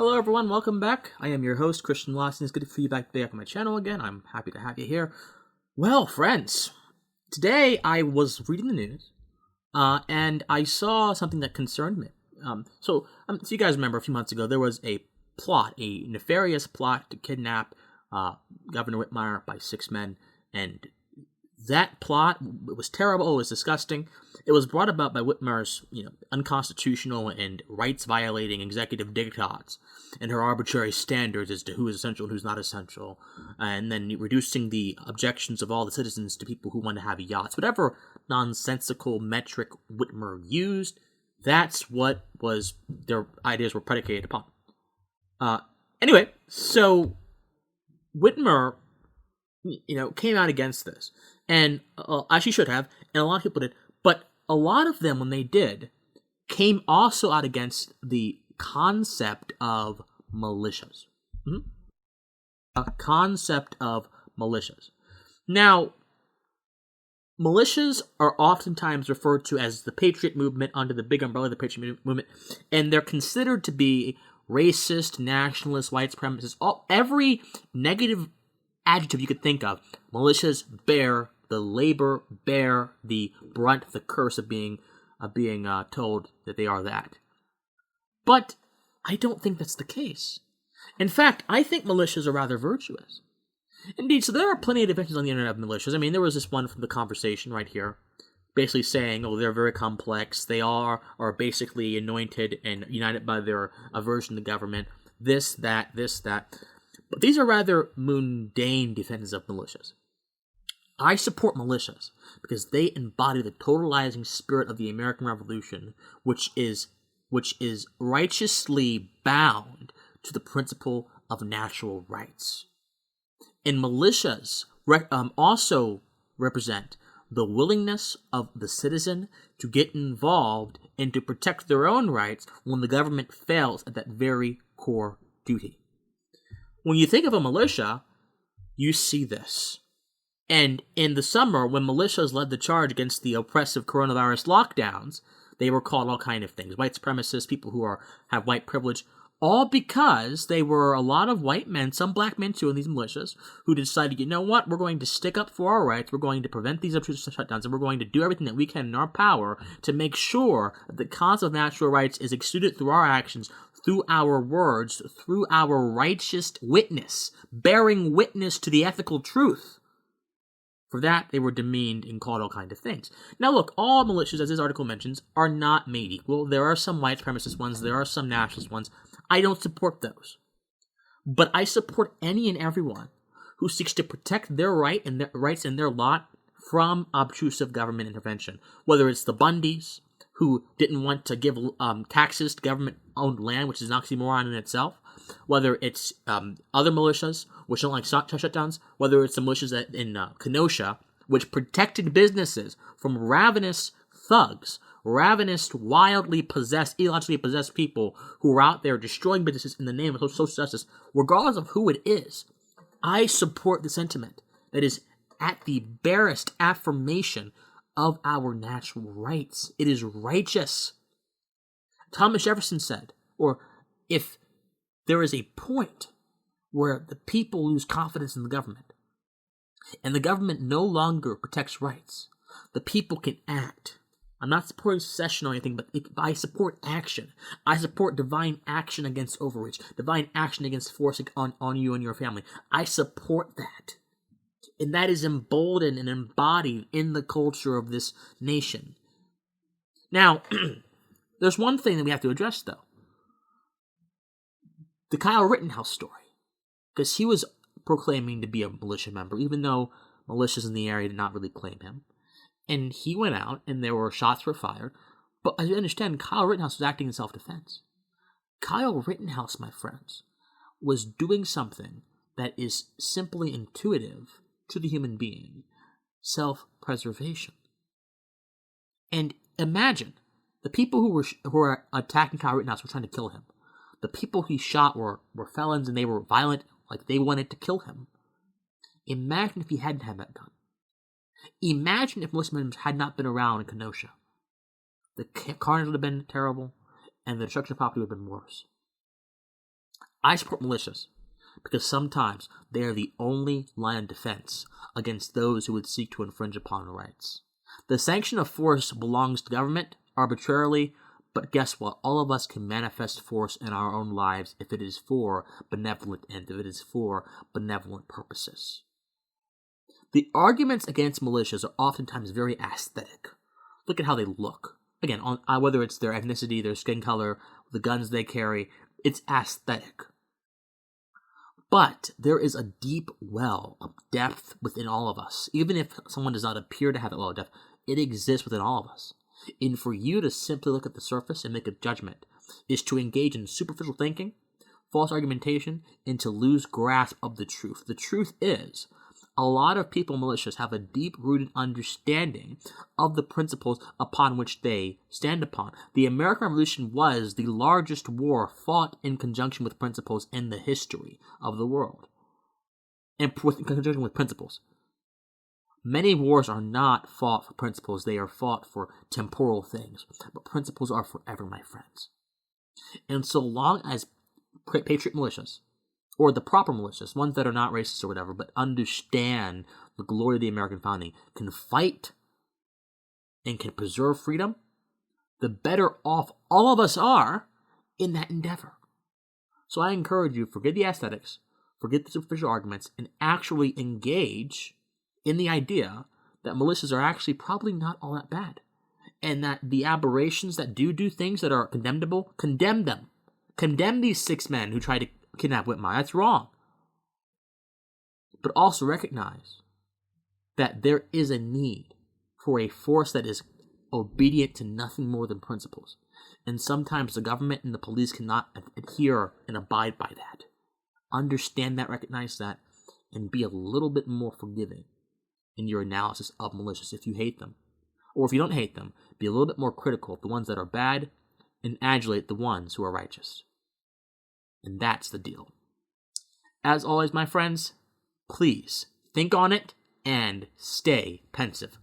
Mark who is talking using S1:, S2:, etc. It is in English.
S1: Hello everyone, welcome back. I am your host, Christian Lawson. It's good for you back on my channel again. I'm happy to have you here. Well, friends, today I was reading the news, and I saw something that concerned me. So you guys remember a few months ago, there was a nefarious plot to kidnap Governor Whitmer by 6 men, and that plot was terrible. It was disgusting. It was brought about by Whitmer's, unconstitutional and rights-violating executive diktats and her arbitrary standards as to who is essential and who's not essential, and then reducing the objections of all the citizens to people who want to have yachts. Whatever nonsensical metric Whitmer used, that's what was their ideas were predicated upon. Anyway, so Whitmer, came out against this, and as she should have, and a lot of people did, but a lot of them, when they did, came also out against the concept of militias. A concept of militias. Now, militias are oftentimes referred to as the Patriot movement, under the big umbrella of the Patriot movement, and they're considered to be racist, nationalist, white supremacists, every negative adjective you could think of. Militias bear the brunt, the curse of being told that they are that. But I don't think that's the case. In fact, I think militias are rather virtuous. Indeed, so there are plenty of definitions on the internet of militias. I mean, there was this one from The Conversation right here, basically saying, they're very complex. They are basically anointed and united by their aversion to government. This, that. But these are rather mundane defenses of militias. I support militias because they embody the totalizing spirit of the American Revolution, which is righteously bound to the principle of natural rights. And militias also represent the willingness of the citizen to get involved and to protect their own rights when the government fails at that very core duty. When you think of a militia, you see this. And in the summer, when militias led the charge against the oppressive coronavirus lockdowns, they were called all kinds of things. White supremacists, people who have white privilege, all because they were a lot of white men, some black men too, in these militias, who decided, you know what, we're going to stick up for our rights, we're going to prevent these obtrusive shutdowns, and we're going to do everything that we can in our power to make sure that the concept of natural rights is exuded through our actions, through our words, through our righteous witness, bearing witness to the ethical truth. For that, they were demeaned and called all kinds of things. Now look, all militias, as this article mentions, are not made equal. There are some white supremacist ones, there are some nationalist ones. I don't support those. But I support any and everyone who seeks to protect their rights and their lot from obtrusive government intervention. Whether it's the Bundys, who didn't want to give taxes to government-owned land, which is an oxymoron in itself. Whether it's other militias, which don't like shutdowns. Whether it's the militias in Kenosha, which protected businesses from ravenous thugs, ravenous, wildly possessed, illogically possessed people who are out there destroying businesses in the name of social justice, regardless of who it is. I support the sentiment that is at the barest affirmation of our natural rights. It is righteous. Thomas Jefferson said, or if there is a point where the people lose confidence in the government, and the government no longer protects rights, the people can act. I'm not supporting secession or anything, but I support action. I support divine action against overreach, divine action against force on you and your family. I support that. And that is emboldened and embodied in the culture of this nation. Now, there's one thing that we have to address, though. The Kyle Rittenhouse story. Because he was proclaiming to be a militia member, even though militias in the area did not really claim him. And he went out, and there were shots were fired. But as you understand, Kyle Rittenhouse was acting in self-defense. Kyle Rittenhouse, my friends, was doing something that is simply intuitive to the human being: self-preservation. And imagine, the people who were attacking Kyle Rittenhouse were trying to kill him. The people he shot were felons, and they were violent, like they wanted to kill him. Imagine if he hadn't had that gun. Imagine if militia members had not been around in Kenosha. The carnage would have been terrible, and the destruction of property would have been worse. I support militias because sometimes they are the only line of defense against those who would seek to infringe upon our rights. The sanction of force belongs to government arbitrarily, but guess what? All of us can manifest force in our own lives if it is for benevolent ends, if it is for benevolent purposes. The arguments against militias are oftentimes very aesthetic. Look at how they look. Again, whether it's their ethnicity, their skin color, the guns they carry, it's aesthetic. But there is a deep well of depth within all of us. Even if someone does not appear to have that well of depth, it exists within all of us. And for you to simply look at the surface and make a judgment is to engage in superficial thinking, false argumentation, and to lose grasp of the truth. The truth is, a lot of people in militias have a deep-rooted understanding of the principles upon which they stand upon. The American Revolution was the largest war fought in conjunction with principles in the history of the world. And in conjunction with principles. Many wars are not fought for principles, they are fought for temporal things. But principles are forever, my friends. And so long as Patriot militias, or the proper militias, ones that are not racist or whatever, but understand the glory of the American founding, can fight and can preserve freedom, the better off all of us are in that endeavor. So I encourage you, forget the aesthetics, forget the superficial arguments, and actually engage in the idea that militias are actually probably not all that bad. And that the aberrations that do things that are condemnable, condemn them. Condemn these 6 men who tried to kidnap Whitmer. That's wrong. But also recognize that there is a need for a force that is obedient to nothing more than principles. And sometimes the government and the police cannot adhere and abide by that. Understand that, recognize that, and be a little bit more forgiving in your analysis of militias if you hate them. Or if you don't hate them, be a little bit more critical of the ones that are bad and adulate the ones who are righteous. And that's the deal. As always, my friends, please think on it and stay pensive.